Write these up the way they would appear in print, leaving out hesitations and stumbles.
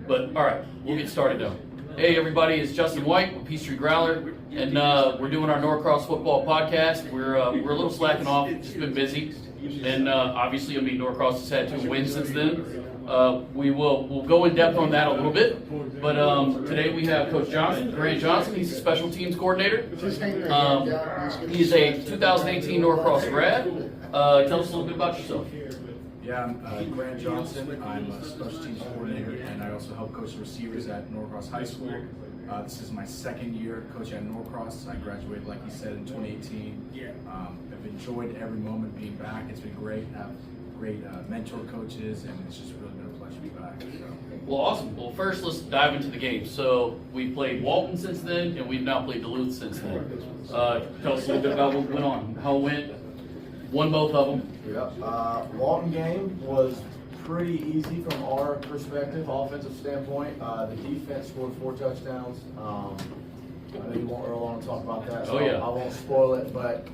But all right, we'll get started though. Hey everybody, it's Justin White with Peachtree Growler, and we're doing our Norcross football podcast. We're a little slacking off, just been busy, and obviously, Norcross has had 2 wins since then. We'll go in depth on that a little bit, but today we have Coach Johnson, Grant Johnson. He's a special teams coordinator. He's a 2018 Norcross grad. Tell us a little bit about yourself. Yeah, I'm Grant Johnson. I'm a special teams coordinator, and I also help coach the receivers at Norcross High School. This is my 2nd year coaching at Norcross. I graduated, like you said, in 2018. I've enjoyed every moment being back. It's been great. I have great mentor coaches, and it's just really been a pleasure to be back. So. Well, awesome. Well, first, let's dive into the game. So, we played Walton since then, and we've now played Duluth since then. Tell us a little bit about what went on, how it went. Won both of them. Yep. Walton game was pretty easy from our perspective, offensive standpoint. The defense scored 4 touchdowns. I know you want Earl on to talk about that, so I won't spoil it. But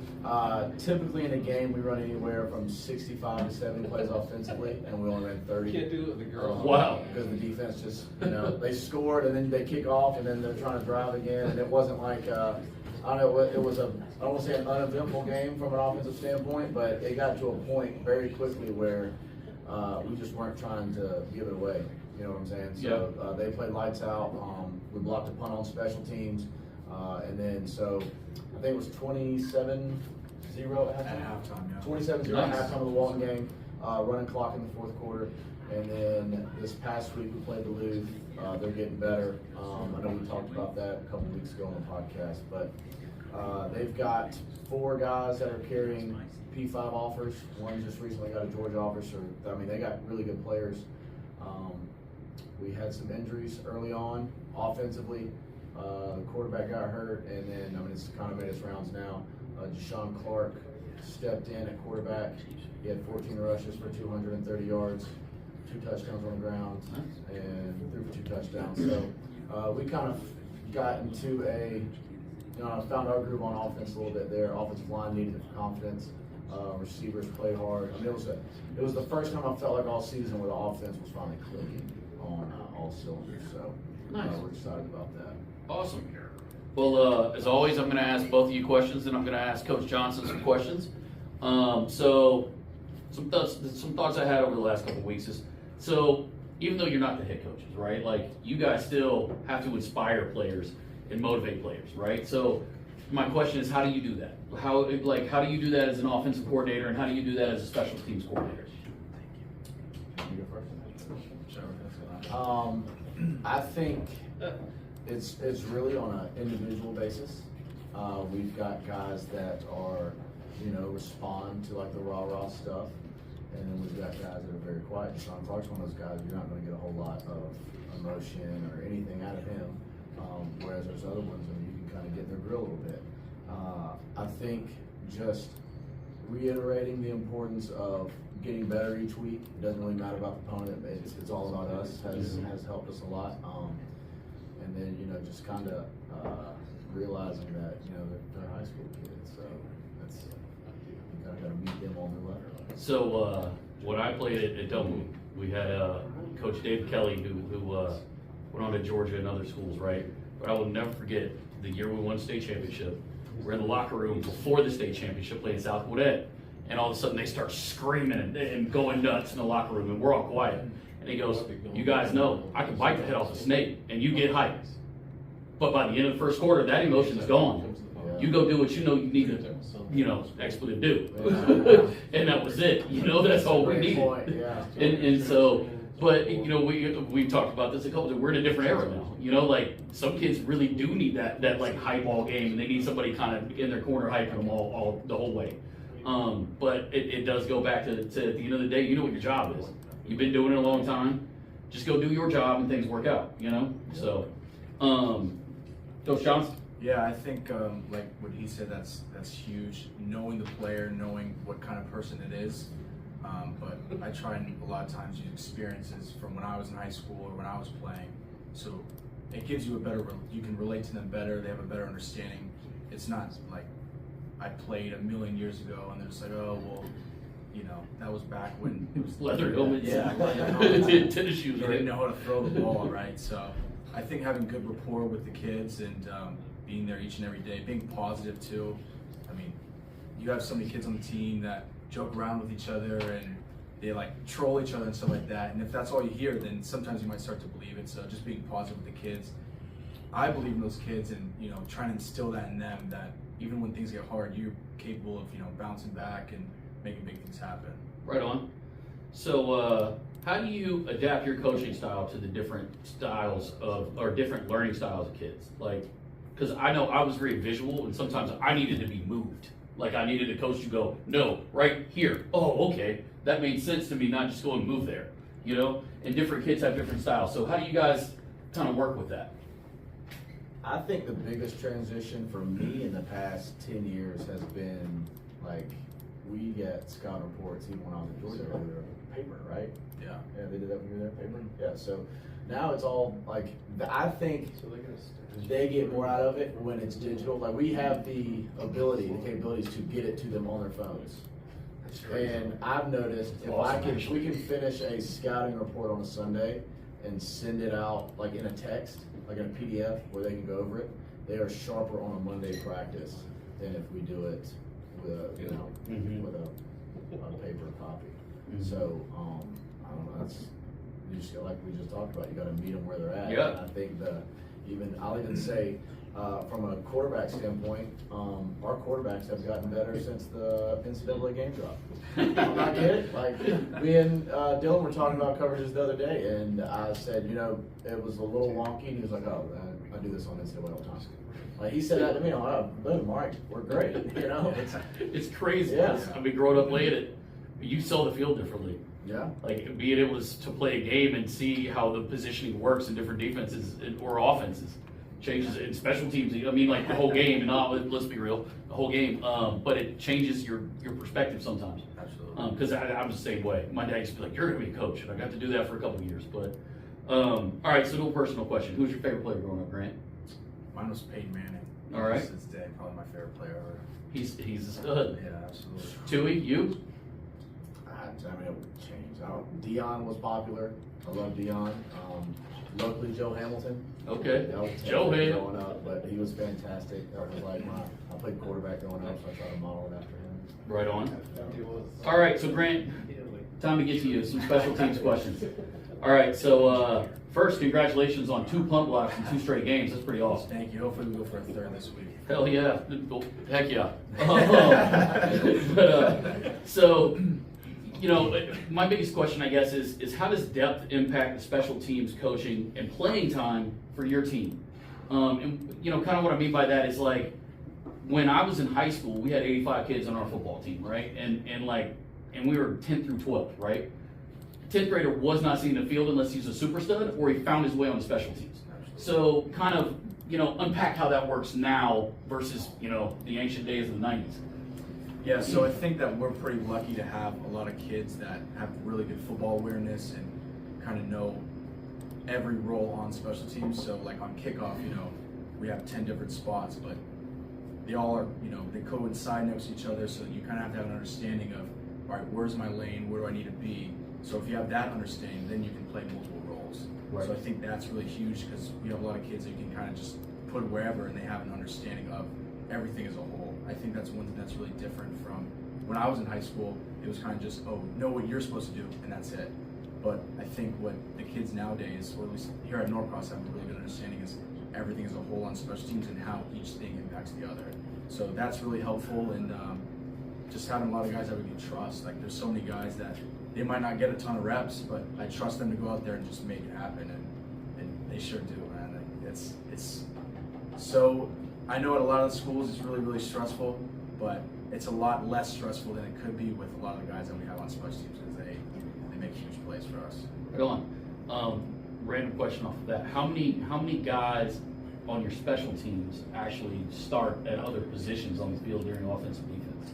typically in a game, we run anywhere from 65 to 70 plays offensively, and we only ran 30. Can't do it with the girls. Wow. Because the defense just, they scored and then they kick off and then they're trying to drive again, and it wasn't like. I don't know, it was I don't want to say an uneventful game from an offensive standpoint, but it got to a point very quickly where we just weren't trying to give it away. You know what I'm saying? So they played lights out. We blocked a punt on special teams, and then so I think it was 27-0 at halftime. 27-0 at halftime of the Walton game. Running clock in the 4th quarter, and then this past week we played Duluth. They're getting better. I know we talked about that a couple weeks ago on the podcast, but they've got 4 guys that are carrying P5 offers. One just recently got a Georgia offer, so they got really good players. We had some injuries early on offensively. The quarterback got hurt, and then it's kind of made its rounds now. Deshaun Clark stepped in at quarterback. He had 14 rushes for 230 yards. 2 touchdowns on the ground, and threw for 2 touchdowns. So we kind of got into found our groove on offense a little bit there. Offensive line needed confidence. Receivers played hard. It was the first time I felt like all season where the offense was finally clicking on all cylinders. So we're excited about that. Awesome. Well, as always, I'm going to ask both of you questions, and I'm going to ask Coach Johnson some questions. So some thoughts I had over the last couple of weeks is, so even though you're not the head coaches, right? Like, you guys still have to inspire players and motivate players, right? So my question is, how do you do that? How do you do that as an offensive coordinator, and how do you do that as a special teams coordinator? You go first. Sure. I think it's really on an individual basis. We've got guys that are, respond to like the rah-rah stuff. And then we've got guys that are very quiet. Deshaun Clark's one of those guys you're not going to get a whole lot of emotion or anything out of him. Whereas there's other ones that you can kind of get in their grill a little bit. I think just reiterating the importance of getting better each week. It doesn't really matter about the opponent. It's all about us. Has helped us a lot. And then just kind of realizing that they're high school kids, so that's you got to meet them on their level. So when I played at Dublin, we had Coach David Kelly who went on to Georgia and other schools, right? But I will never forget the year we won state championship. We're in the locker room before the state championship playing Southwood Ed, and all of a sudden they start screaming and going nuts in the locker room, and we're all quiet. And he goes, "You guys know I can bite the head off a snake, and you get hyped. But by the end of the 1st quarter, that emotion is gone. You go do what you need to, expletive do." And that was it. That's all we needed. And so, but we've talked about this a couple times. We're in a different era now. Like, some kids really do need that like high ball game, and they need somebody kind of in their corner hyping them all the whole way. But it does go back to at the end of the day, you know what your job is. You've been doing it a long time. Just go do your job and things work out. So, Coach Johnson. Yeah, I think like what he said, that's huge. Knowing the player, knowing what kind of person it is. But I try and a lot of times use experiences from when I was in high school or when I was playing. So it gives you you can relate to them better. They have a better understanding. It's not like I played a million years ago and they're just like, oh, well, you know, that was back when it was Leather helmets. Yeah, leather helmets. Tennis shoes, You right? didn't know how to throw the ball, right? So I think having good rapport with the kids and being there each and every day, being positive too. I mean, you have so many kids on the team that joke around with each other and they like troll each other and stuff like that. And if that's all you hear, then sometimes you might start to believe it. So just being positive with the kids. I believe in those kids and, you know, trying to instill that in them that even when things get hard, you're capable of, you know, bouncing back and making big things happen. Right on. So, how do you adapt your coaching style to the different styles or different learning styles of kids? Like, because I know I was very visual and sometimes I needed to be moved. Like I needed a coach to go, no, right here. Oh, okay. That made sense to me, not just go and move there, you know? And different kids have different styles. So how do you guys kind of work with that? I think the biggest transition for me in the past 10 years has been like, we get scout reports even when I was in Georgia, they were paper, right? Yeah. Yeah, they did that when you were there, paper? Yeah, so now it's all like, I think they get more out of it when it's digital. Like we have the ability, the capabilities to get it to them on their phones. And I've noticed if we can finish a scouting report on a Sunday and send it out like in a text, like in a PDF where they can go over it, they are sharper on a Monday practice than if we do it with a, you know, with a paper copy. So, I don't know, that's, you just like we just talked about, you gotta meet them where they're at. Yeah. And I think I'll even say, from a quarterback standpoint, our quarterbacks have gotten better since the NCAA game drop. I'm not kidding. Like, me and Dylan were talking about coverages the other day, and I said, you know, it was a little wonky, and he was like, oh, I do this on NCAA all the time. Like, he said that to me, I'm like, boom, all right, we're great, you know? It's crazy. Yeah. I mean, growing up late, you saw the field differently. Yeah. Like being able to play a game and see how the positioning works in different defenses or offenses changes in special teams. I mean, like the whole game, and not, let's be real, the whole game. But it changes your perspective sometimes. Absolutely. Because I'm the same way. My dad used to be like, "You're gonna be a coach," and I got to do that for a couple of years. But all right, so no personal question. Who's your favorite player growing up, Grant? Mine was Peyton Manning. All right. Since day, probably my favorite player ever. He's a stud. Yeah, absolutely. Twoey, you? I mean, it would change. Dion was popular. I love Dion. Locally, Joe Hamilton. Okay. That was Joe Ham. growing up, but he was fantastic. That was like I played quarterback growing up, so I try to model it after him. Right on. All right, so Grant, time to get to you. Some special teams questions. All right, so first, congratulations on 2 punt blocks in 2 straight games. That's pretty awesome. Thank you. Hopefully we go for a third this week. Hell yeah. Heck yeah. So, you know, my biggest question, I guess, is how does depth impact the special teams coaching and playing time for your team? And, you know, kind of what I mean by that is like, when I was in high school, we had 85 kids on our football team, right? And we were 10th through 12th, right? 10th grader was not seeing the field unless he's a super stud or he found his way on the special teams. So kind of, you know, unpack how that works now versus, you know, the ancient days of the 90s. Yeah, so I think that we're pretty lucky to have a lot of kids that have really good football awareness and kind of know every role on special teams. So like on kickoff, you know, we have 10 different spots, but they all are, you know, they coincide next to each other, so you kind of have to have an understanding of, all right, where's my lane, where do I need to be? So if you have that understanding, then you can play multiple roles. Right. So I think that's really huge because we have a lot of kids that you can kind of just put wherever and they have an understanding of everything as a whole. I think that's one thing that's really different from when I was in high school. It was kind of just, oh, know what you're supposed to do, and that's it. But I think what the kids nowadays, or at least here at Norcross, have a really good understanding is everything as a whole on special teams and how each thing impacts the other. So that's really helpful, and just having a lot of guys that we can trust. Like there's so many guys that they might not get a ton of reps, but I trust them to go out there and just make it happen, and they sure do, man. It's so, I know at a lot of the schools it's really, really stressful, but it's a lot less stressful than it could be with a lot of the guys that we have on special teams because they make huge plays for us. Right on. Random question off of that. How many guys on your special teams actually start at other positions on the field during offense and defense?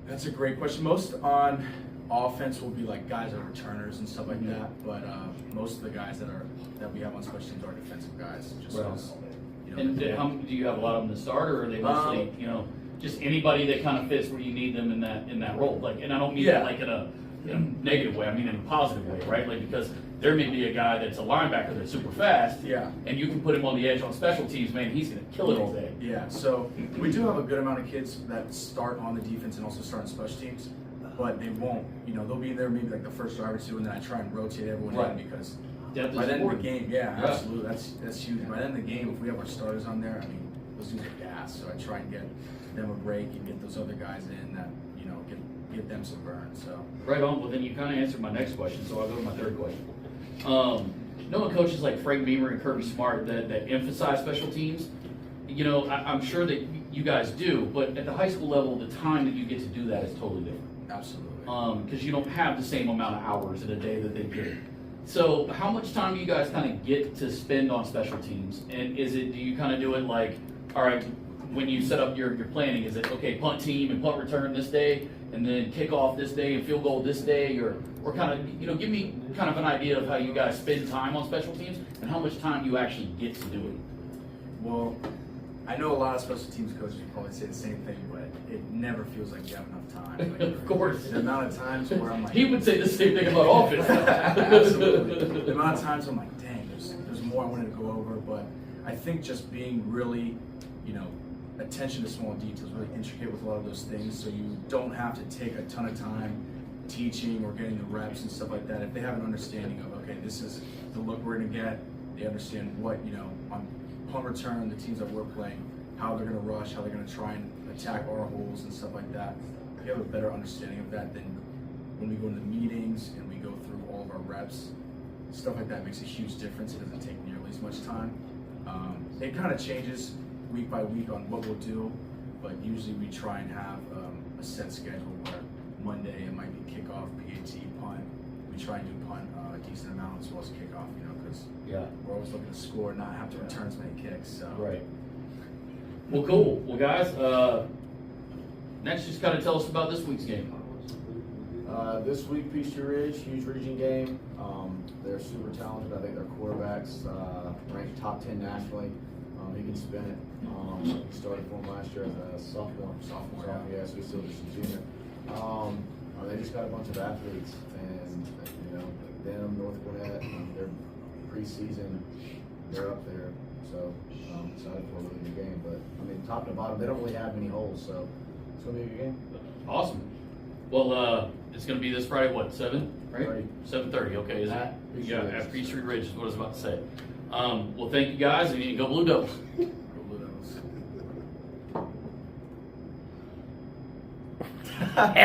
That's a great question. Most on offense will be like guys that are returners and stuff like that, but most of the guys that we have on special teams are defensive guys. Just Right. as, you know, And do you have a lot of them to start, or are they mostly, you know? just anybody that kind of fits where you need them in that role. Like, and I don't mean that like in a negative way. I mean in a positive way, right? Like because there may be a guy that's a linebacker that's super fast, and you can put him on the edge on special teams, man. He's gonna kill it all day. Yeah. So we do have a good amount of kids that start on the defense and also start on special teams, but they won't. You know, they'll be there maybe like the first drive or two, and then I try and rotate everyone in because Depth by is then the important. game, absolutely, that's huge. By then the game, if we have our starters on there, I mean, those dudes are gas. So I try and get them a break and get those other guys in that get them some burn. So Right on. Well, then you kind of answered my next question, so I'll go to my third question. Knowing coaches like Frank Beamer and Kirby Smart that emphasize special teams, you know, I'm sure that you guys do, but at the high school level, the time that you get to do that is totally different. absolutely. Because you don't have the same amount of hours in a day that they do. So how much time do you guys kind of get to spend on special teams? And do you kind of do it like, all right, when you set up your planning, is it, okay, punt team and punt return this day, and then kickoff this day and field goal this day, or kind of, you know, give me kind of an idea of how you guys spend time on special teams and how much time you actually get to do it. Well, I know a lot of special teams coaches would probably say the same thing, but it never feels like you have enough time. Like, Of course. The amount of times where I'm like, He would say the same thing about offense. absolutely. The amount of times I'm like, dang, there's more I wanted to go over, but I think just being really, you know, attention to small details, really intricate with a lot of those things, so you don't have to take a ton of time teaching or getting the reps and stuff like that. If they have an understanding of, okay, this is the look we're going to get, they understand what, you know, on punt return, the teams that we're playing, how they're going to rush, how they're going to try and attack our holes and stuff like that. If you have a better understanding of that, then when we go into meetings and we go through all of our reps, stuff like that makes a huge difference. It doesn't take nearly as much time. It kind of changes week by week on what we'll do, but usually we try and have a set schedule where Monday it might be kickoff, PAT, punt. We try and do punt a decent amount as well as kickoff, you know, because we're always looking to score, not have to return as many kicks. So. Right. Well, cool. Well, guys, next just kind of tell us about this week's game. This week, Peachtree Ridge, huge region game. They're super talented. I think their quarterback's ranked top 10 nationally. He can spin it. He started for him last year as a sophomore. Yeah, so he's still just a junior. They just got a bunch of athletes, and you know, them, North Gwinnett, they're preseason, they're up there. So I'm excited for a really good game. But I mean, top to bottom, they don't really have many holes, so it's gonna be a good game. Awesome. Well, it's going to be this Friday, what, 7? Right? 7:30. Okay. Is it? At Peachtree Ridge is what I was about to say. Well, thank you guys, and go Blue Devils. Go Blue Devils.